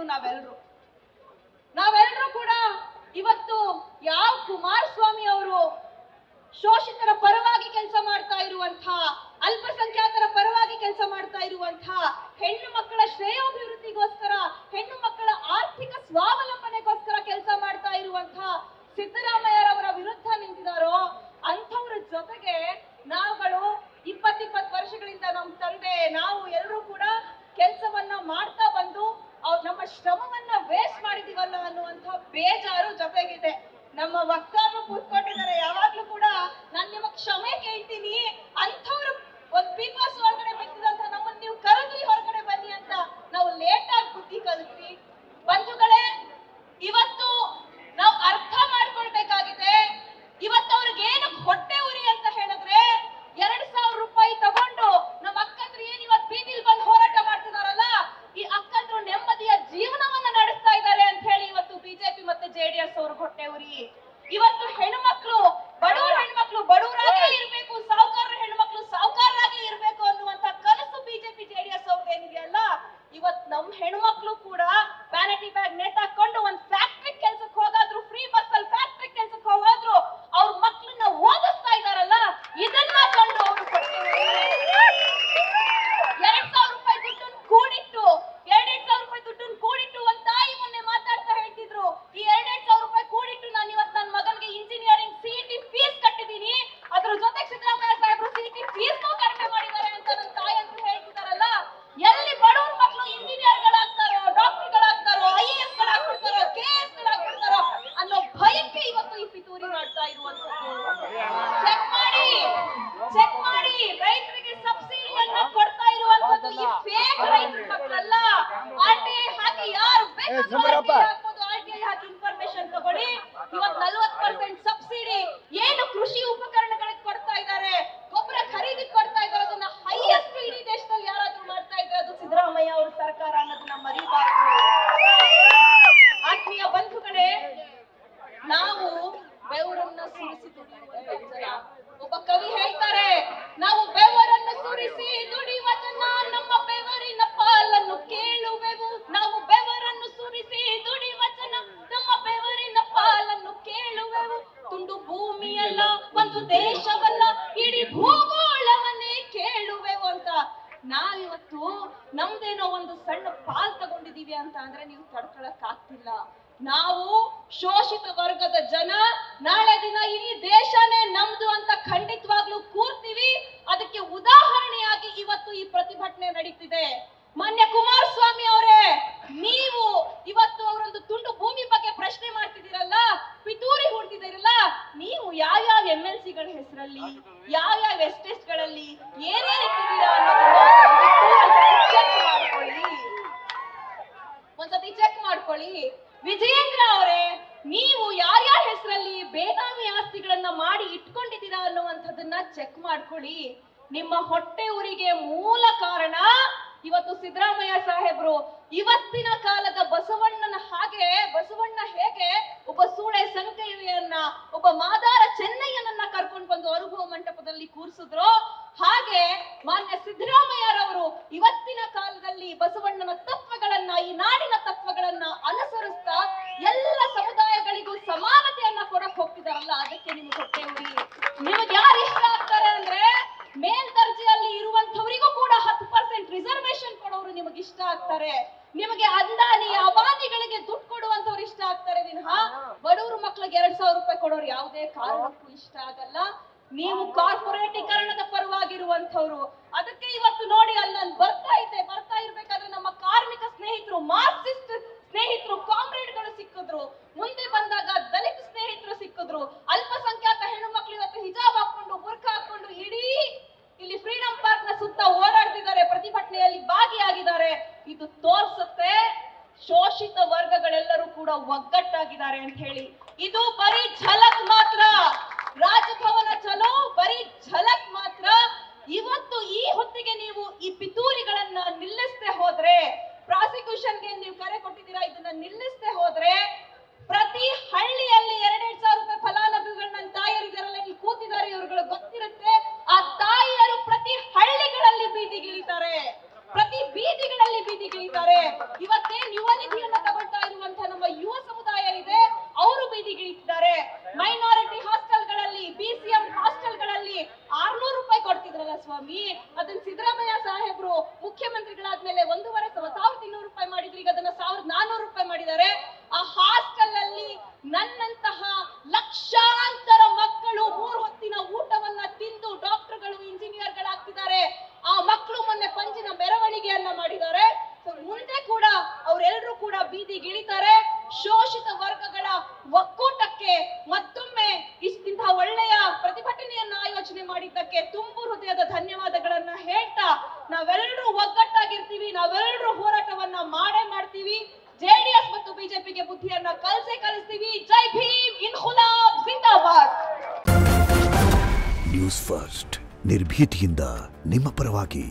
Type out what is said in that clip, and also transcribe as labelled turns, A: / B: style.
A: ಹೆಣ್ಣು ನಾವೆಲ್ಲರೂ ಕೂಡ ಇವತ್ತು ಯಾವ ಕುಮಾರಸ್ವಾಮಿ ಅವರು ಶೋಷಿತರ ಪರವಾಗಿ ಕೆಲಸ ಮಾಡ್ತಾ ಇರುವಂತಹ, ಅಲ್ಪಸಂಖ್ಯಾತರ ಪರವಾಗಿ ಕೆಲಸ ಮಾಡ್ತಾ ಇರುವಂತಹ, ಹೆಣ್ಣು ಮಕ್ಕಳ ಶ್ರೇಯೋಭಿವೃದ್ಧಿಗೋಸ್ಕರ, ಹೆಣ್ಣು ಮಕ್ಕಳ ಆರ್ಥಿಕ ಸ್ವಾವಲಂಬನೆಗೋಸ್ಕರ ಕೆಲಸ ಮಾಡ್ತಾ ಇರುವಂತಹ ಸಿದ್ದರಾಮಯ್ಯರವರ ವಿರುದ್ಧ ನಿಂತಿದ್ದಾರೋ ಅಂಥವ್ರ ಜೊತೆಗೆ ನಾವುಗಳು 20 ವರ್ಷಗಳಿಂದ ನಮ್ಮ ತಂದೆ ನಾವು ಎಲ್ಲರೂ ಕೂಡ ಕೆಲಸವನ್ನ ಮಾಡ್ತಾ ಬಂದು ನಮ್ಮ ಶ್ರಮವನ್ನ ವೇಸ್ಟ್ ಮಾಡಿದೀವಲ್ಲ ಅನ್ನುವಂಥ ಬೇಜಾರು ಜೊತೆಗಿದೆ. ನಮ್ಮ ವಕ್ತಾರರು ಕೂತ್ಕೊಂಡಿದ್ದಾರೆ, ಯಾವಾಗ್ಲೂ ಕೂಡ ನಾನು ನಿಮಗೆ ಕ್ಷಮೆ ಕೇಳ್ತೀನಿ, ಅಂಥವ್ರು ಒಂದು ಪೀಪಾಸ್ ಹೊರಗಡೆ ಬಿದ್ದಿದಂತ ನಮ್ಮನ್ನ ನೀವು ಕರೆದ್ರಿ ಹೊರಗಡೆ ಬನ್ನಿ ಅಂತ ನಾವು ಲೇಟ್ ಆಗಿ ಬುದ್ಧಿ ಕಲಿತ್ವಿ. ಬಂಧುಗಳೇ, ಇವತ್ತು ನಾವು ಅರ್ಥ ಮಾಡ್ಕೊಳ್ಬೇಕಾಗಿದೆ, ಇವತ್ತು ಅವ್ರಿಗೆ ಏನು ಹೊಟ್ಟೆ ಉರಿ ಅಂತ ಹೇಳಿದ್ರೆ 2,000 ರೂಪಾಯಿ ತಗೊಂಡು ನಮ್ಮ ಅಕ್ಕಂದ್ರು ಏನ್ ಇವತ್ತು ಬೀದಿಲ್ ಬಂದು ಹೋರಾಟ ಮಾಡ್ತಿದಾರಲ್ಲ, ಈ ಅಕ್ಕಂದ್ರು ನೆಮ್ಮದಿಯ ಜೀವನವನ್ನ ನಡೆಸ್ತಾ ಇದ್ದಾರೆ ಅಂತ ಹೇಳಿ ಇವತ್ತು ಬಿಜೆಪಿ ಮತ್ತೆ ಜೆಡಿಎಸ್ ಅವ್ರ ಹೊಟ್ಟೆ ಉರಿ. ಇವತ್ತು ಹೆಣ್ಮಕ್ಳು, ಬಡವರ ಹೆಣ್ಮಕ್ಳು ಬಡವರಾಗೇ ಇರ್ಬೇಕು, ಸಾಹುಕಾರರ ಹೆಣ್ಮಕ್ಳು ಸಾಹುಕಾರರಾಗೇ ಇರ್ಬೇಕು ಅನ್ನುವಂತ ಕನಸು ಬಿಜೆಪಿ ಜೆಡಿಎಸ್ ಅವ್ರದ್ದೇನಿದೆಯಲ್ಲ, ಇವತ್ತು ನಮ್ ಹೆಣ್ಮಕ್ಳು ಕೂಡ ವ್ಯಾನಿಟಿ ಬ್ಯಾಗ್ ನೇತಾಕೊಂಡು ಒಂದ್ ಫ್ಯಾಕ್ಟ್ರಿ ಕೆಲ್ಸಕ್ಕೆ ಹೋಗಾದ್ರು, ಫ್ರೀ ಬಸ್ ಅಲ್ಲಿ ಫ್ಯಾಕ್ಟ್ರಿ ಕೆಲ್ಸಕ್ಕೆ ಹೋಗಾದ್ರು ಅವ್ರ ಮಕ್ಳನ್ನ ಓದಿಸ್ತಾ ಇದಾರಲ್ಲ, ಇದನ್ನ ಕಂಡು ಅವರು 2,000 ರೂಪಾಯಿ ದುಡ್ಡನ್ನು ಕೂಡಿಟ್ಟು 2,000 ರೂಪಾಯಿ ದುಡ್ಡನ್ನು ಕೂಡಿಟ್ಟು ಒಂದ್ ತಾಯಿ ಮೊನ್ನೆ ಮಾತಾಡ್ತಾ ಹೇಳ್ತಿದ್ರು, ಈ 2,000 ರೂಪಾಯಿ ಕೂಡಿಟ್ಟು ನಾನು ಇವತ್ತು ನನ್ನ ಮಗನಿಗೆ ಇಂಜಿನಿಯರಿಂಗ್ ಸಿಇಟಿ ಫೀಸ್ ಕಟ್ಟಿದೀನಿ, ಅದ್ರ ಜೊತೆಗೆ ಸಿದ್ದರಾಮಯ್ಯ ಸಾಹೇಬರು ಸಿಇಟಿ ಫೀಸ್ ಕಡಿಮೆ ಮಾಡಿದ್ದಾರೆ ಅಂತ ನನ್ನ ತಾಯಿ ಅಂತ ಹೇಳ್ತಿದಾರಲ್ಲ, ಎಲ್ಲಿ ಬಡವ್ರ ಮಕ್ಕಳು ಇಂಜಿನಿಯರ್ಗಳಾಗ್ತಾರೋ, ಡಾಕ್ಟರ್ಗಳಾಗ್ತಾರೋ, IAS ಗಳಾಗ್ಬಿಡ್ತಾರೋ, KS ಗಳಾಗ್ಬಿಡ್ತಾರೋ ಅನ್ನೋ ಭಯಕ್ಕೆ ಇವತ್ತು ಈ ಪಿತೂರಿ ಮಾಡ್ತಾ ಇರುವಂತದ್ದು. ಚೆಕ್ ಮಾಡಿ ರೈತರಿಗೆ ಸಬ್ಸಿಡಿಯನ್ನ ಕೊಡ್ತಾ ಇರುವಂತದ್ದು ಈ ಫೇಕ್ ರೈತರ ಮಕ್ಕಳಲ್ಲ. RTI ಹಾಕಿ ಯಾರು ಬೇಕಾದ್ರೂ RTI ಹಾಕಿ ಇನ್ಫಾರ್ಮೇಶನ್ ತಗೊಳ್ಳಿ. ಇವತ್ತು 40% ಸಬ್ಸಿಡಿ ಏನು ಕೃಷಿ ಉಪಕರಣಗಳಿಗೆ ಕೊಡ್ತಾ ಇದ್ದಾರೆ, ಗೊಬ್ಬರ ಖರೀದಿ ಕೊಡ್ತಾ ಇದ್ದಾರೆ, ಅದನ್ನ ಹೈಯೆಸ್ಟ್ ಇಡೀ ದೇಶದಲ್ಲಿ ಯಾರಾದ್ರೂ ಮಾಡ್ತಾ ಇದ್ರೆ ಅದು ಸಿದ್ದರಾಮಯ್ಯ ಅವ್ರ ಸರ್ಕಾರ ಅನ್ನೋದನ್ನ ಮರಿಬಾರ್ದು. ಆತ್ಮೀಯ ಬಂಧುಗಳೇ, ನಾವು ಬೆವರನ್ನ ಸುರಿಸಿ ದುಡಿಯುವಂತ ಜನ. ಒಬ್ಬ ಕವಿ ಹೇಳ್ತಾರೆ, ನಾವು ಬೆವರನ್ನು ಸುರಿಸಿ ದುಡಿಯುವ ಜನ, ನಮ್ಮ ಬೆವರಿನ ಪಾಲನ್ನು ಕೇಳುವೆವು. ನಾವು ಬೆವರನ್ನು ಸುರಿಸಿ ದುಡಿಯುವ ಜನ, ನಮ್ಮ ಬೆವರಿನ ಪಾಲನ್ನು ಕೇಳುವೆವು. ತುಂಡು ಭೂಮಿಯಲ್ಲ, ಒಂದು ದೇಶವಲ್ಲ, ಇಡೀ ಭೂಗೋಳವನ್ನೇ ಕೇಳುವೆವು ಅಂತ. ನಾವಿವತ್ತು ನಮ್ದೇನೋ ಒಂದು ಸಣ್ಣ ಪಾಲ್ ತಗೊಂಡಿದೀವಿ ಅಂತ ಅಂದ್ರೆ ನೀವು ತಡ್ಕೊಳಕ್ ಆಗ್ತಿಲ್ಲ. ನಾವು ಶೋಷಿತ ವರ್ಗದ ಜನ, ನಾಳೆ ದಿನ ಇಡೀ ದೇಶನೇ ನಮ್ದು ಅಂತ ಖಂಡಿತವಾಗ್ಲೂ ಕೂರ್ತೀವಿ. ಅದಕ್ಕೆ ಉದಾಹರಣೆಯಾಗಿ ಇವತ್ತು ಈ ಪ್ರತಿಭಟನೆ ನಡೀತಿದೆ. ಮಾನ್ಯ ಕುಮಾರಸ್ವಾಮಿ ಅವರೇ, ನೀವು ಇವತ್ತು ಅವರೊಂದು ತುಂಡು ಭೂಮಿ ಬಗ್ಗೆ ಪ್ರಶ್ನೆ ಮಾಡ್ತಿದ್ದೀರಲ್ಲ, ಪಿತೂರಿ ಹೊಡ್ತಿದ್ದೀರಲ್ಲ, ನೀವು ಯಾವ್ಯಾವ MLC ಗಳ ಹೆಸರಲ್ಲಿ, ಯಾವ್ಯಾವ ಎಸ್ಟೇಟ್ ಗಳಲ್ಲಿ ಏನೇನ್ ಇಟ್ಟಿದ್ದೀರಾ ಒಂದ್ಸತಿ ಚೆಕ್ ಮಾಡ್ಕೊಳ್ಳಿ. ವಿಜಯೇಂದ್ರ ಅವರೇ, ನೀವು ಯಾರ್ಯಾರ ಹೆಸರಲ್ಲಿ ಬೇನಾಮಿ ಆಸ್ತಿಗಳನ್ನ ಮಾಡಿ ಇಟ್ಕೊಂಡಿದ್ದೀರಾ ಅನ್ನುವಂಥದ್ದನ್ನ ಚೆಕ್ ಮಾಡ್ಕೊಳ್ಳಿ. ನಿಮ್ಮ ಹೊಟ್ಟೆ ಊರಿಗೆ ಮೂಲ ಕಾರಣ ಇವತ್ತು ಸಿದ್ದರಾಮಯ್ಯ ಸಾಹೇಬ್ರು. ಇವತ್ತಿನ ಕಾಲದ ಬಸವಣ್ಣ ಹೇಗೆ ಒಬ್ಬ ಸೂಳೆ ಸಂಕಯ್ಯನ್ನ, ಒಬ್ಬ ಮಾದಾರ ಚೆನ್ನಯ್ಯನನ್ನ ಕರ್ಕೊಂಡು ಬಂದು ಅನುಭವ ಮಂಟಪದಲ್ಲಿ ಕೂರಿಸಿದ್ರು, ಹಾಗೆ ಮಾನ್ಯ ಸಿದ್ದರಾಮಯ್ಯರವರು ಇವತ್ತಿನ ಕಾಲದಲ್ಲಿ ಬಸವಣ್ಣನ ತತ್ವಗಳನ್ನ, ಈ ನಾಡಿನ ತತ್ವಗಳನ್ನ ಅನುಸರಿಸ್ತಾ ಎಲ್ಲ ಸಮುದಾಯಗಳಿಗೂ ಸಮಾನತೆಯನ್ನ ಕೊಡಕ್ ಹೋಗ್ತಿದಾರಲ್ಲ, ಅದಕ್ಕೆ ನಿಮ್ಗೆ ಹೊಟ್ಟೆ ಉರಿ. ನಿಮಗೆ ಯಾರು ಇಷ್ಟ ಆಗ್ತಾರೆ ಅಂದ್ರೆ ಮೇಲ್ದರ್ಜೆಯಲ್ಲಿ ಇರುವಂತವರಿಗೂ ಕೂಡ 10% ರಿಸರ್ವೇಶನ್ ಕೊಡೋರು ನಿಮಗೆ ಇಷ್ಟ ಆಗ್ತಾರೆ. ನಿಮಗೆ ಅಂದಾನಿ ಅಬಾನಿಗಳಿಗೆ ದುಡ್ಡು ಕೊಡುವಂತವ್ರು ಇಷ್ಟ ಆಗ್ತಾರೆ ವಿನಃ ಬಡವರು ಮಕ್ಳಿಗೆ 2,000 ರೂಪಾಯಿ ಕೊಡೋರು ಯಾವುದೇ ಕಾರಣಕ್ಕೂ ಇಷ್ಟ ಆಗಲ್ಲ. ನೀವು ಕಾರ್ಪೊರೇಟೀಕರಣದ ಪರವಾಗಿರುವಂತವ್ರು. ಅದಕ್ಕೆ ಇವತ್ತು ನೋಡಿ, ಅಲ್ಲಿ ನಾನು ಬರ್ತಾ ಇರ್ಬೇಕಾದ್ರೆ ನಮ್ಮ ಕಾರ್ಮಿಕ ಸ್ನೇಹಿತರು, ಮಾರ್ಕ್ಸಿಸ್ಟ್ ಸ್ನೇಹಿತರು, ಕಾಮ್ರೇಡ್ಗಳು ಸಿಕ್ಕಿದ್ರು. ಮುಂದೆ ಬಂದಾಗ ದಲಿತ ಸ್ನೇಹಿತರು ಸಿಕ್ಕಿದ್ರು. ಅಲ್ಪಸಂಖ್ಯಾತ ಹೆಣ್ಣು ಮಕ್ಕಳು ಇವತ್ತು ಹಿಜಾಬ್ ಹಾಕೊಂಡು, ಬುರ್ಖಾ ಹಾಕೊಂಡು ಇಡೀ ಇಲ್ಲಿ ಫ್ರೀಡಂ ಪಾರ್ಕ್ ನ ಸುತ್ತ ಓಡಾಡ್ತಿದ್ದಾರೆ, ಪ್ರತಿಭಟನೆಯಲ್ಲಿ ಭಾಗಿಯಾಗಿದ್ದಾರೆ. ಇದು ತೋರಿಸುತ್ತೆ ಶೋಷಿತ ವರ್ಗಗಳೆಲ್ಲರೂ ಕೂಡ ಒಗ್ಗಟ್ಟಾಗಿದ್ದಾರೆ ಅಂತ ಹೇಳಿ. ಇದು ಬರೀ ಝಲಕ್ ಮಾತ್ರ, ರಾಜಭವನ ಚಲೋ ಬರೀ ಝಲಕ್ ಮಾತ್ರ. ಇವತ್ತು ಈ ಹೊತ್ತಿಗೆ ನೀವು ಈ ಪಿತೂರಿಗಳನ್ನ ನಿಲ್ಲಿಸದೆ ಹೋದ್ರೆ, ಪ್ರಾಸಿಕ್ಯೂಷನ್ಗೆ ನೀವು ಕರೆ ಕೊಟ್ಟಿದ್ದೀರಾ, ಇದನ್ನ ನಿಲ್ಲಿಸದೆ ಹೋದ್ರೆ ಪ್ರತಿ ಹಳ್ಳಿಯಲ್ಲಿ 2,000 ರೂಪಾಯಿ ಫಲಾನುಭವಿಗಳನ್ನ ತಾಯರಿದಾರಲ್ಲ, ಇಲ್ಲಿ ಕೂತಿದ್ದಾರೆ, ಇವ್ರುಗಳು ಗೊತ್ತಿರುತ್ತೆ. ಆ ತಾಯಿಯರು ಪ್ರತಿ ಹಳ್ಳಿಗಳಲ್ಲಿ ಬೀದಿಗಿಳಿತಾರೆ, ಪ್ರತಿ ಬೀದಿಗಳಲ್ಲಿ ಬೀದಿಗಿಳಿತಾರೆ. ಇವತ್ತೇನ್ ಯುವ ನಿಧಿಯನ್ನ ಬೀದಿಗಿಳಿತಾರೆ. ಶೋಷಿತ ವರ್ಗಗಳ ಒಕ್ಕೂಟಕ್ಕೆ ಮತ್ತೊಮ್ಮೆ ಇಂತಹ ಒಳ್ಳೆಯ ಪ್ರತಿಭಟನೆಯನ್ನ ಆಯೋಜನೆ ಮಾಡಿದ್ದಕ್ಕೆ ತುಂಬು ಹೃದಯದ ಧನ್ಯವಾದಗಳನ್ನ ಹೇಳ್ತಾ, ನಾವೆಲ್ಲರೂ ಒಗ್ಗಟ್ಟಾಗಿರ್ತೀವಿ, ನಾವೆಲ್ಲರೂ ಹೋರಾಟವನ್ನ ಮಾಡ್ತೀವಿ. ಜೆಡಿಎಸ್ ಮತ್ತು ಬಿಜೆಪಿಗೆ ಬುದ್ಧಿಯನ್ನ ಕಲಿಸ್ತೀವಿ. ಜೈ ಭೀಮ್, ಇನ್ಕುಲಾಬ್ ಜಿಂದಾಬಾದ್.
B: ನ್ಯೂಸ್ ಫಸ್ಟ್, ನಿರ್ಭೀತಿಯಿಂದ ನಿಮ್ಮ ಪರವಾಗಿ.